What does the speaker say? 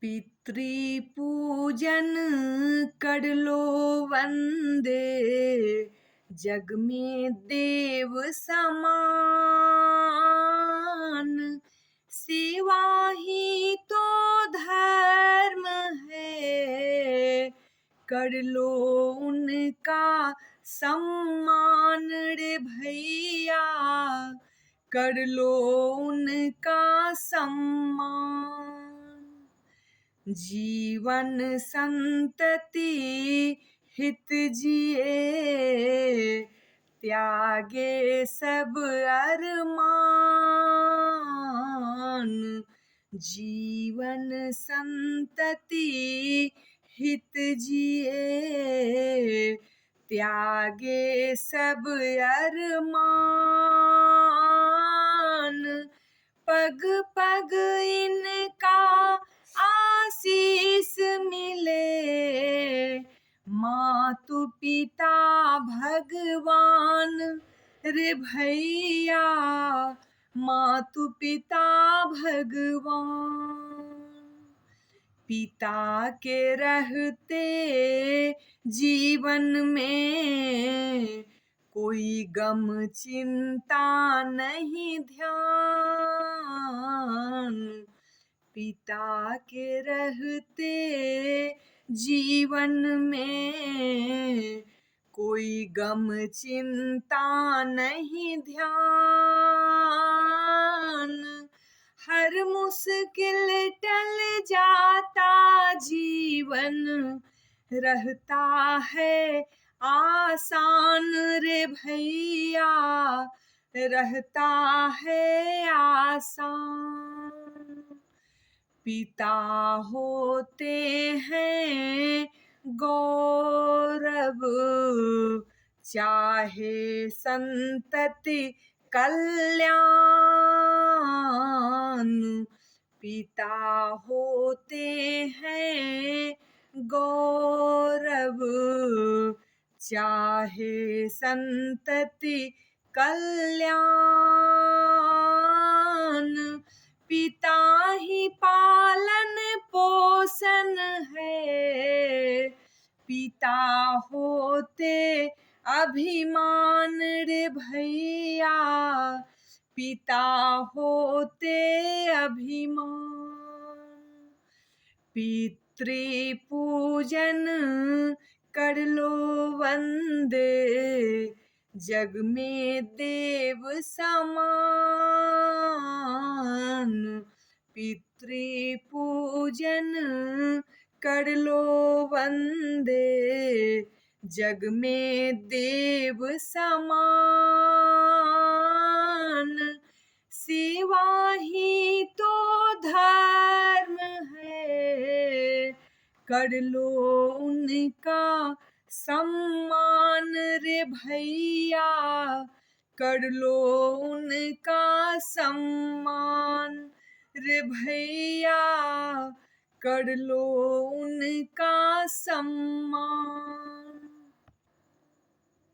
पितृपूजन कर लो वंदे, जग में देव समान। सेवा ही तो धर्म है, कर लो उनका सम्मान रे भैया, कर लो उनका सम्मान। जीवन संतति हित जिए, त्यागे सब अरमान। जीवन संतति हित जिए, त्यागे सब अरमान। पग पग इनका आशीष मिले, मातु पिता भगवान रे भैया, मातु पिता भगवान। पिता के रहते जीवन में, कोई गम चिंता नहीं ध्यान। पिता के रहते जीवन में, कोई गम चिंता नहीं ध्यान। हर मुश्किल टल जाता जीवन, रहता है आसान रे भैया, रहता है आसान। पिता होते हैं गौरव, चाहे संतति कल्याण। पिता होते हैं गौरव, चाहे संतति कल्याण। पिता ही पालन पोषण है, पिता होते अभिमान रे भैया, पिता होते अभिमान। पितृपूजन कर लो वंदे, जग में देव समान। पितृपूजन कर लो वंदे, जग में देव समान। सेवा ही तो धर्म है, कर लो उनका सम्मान रे भैया, कर लो उनका सम्मान रे भैया, कर लो उनका सम्मान।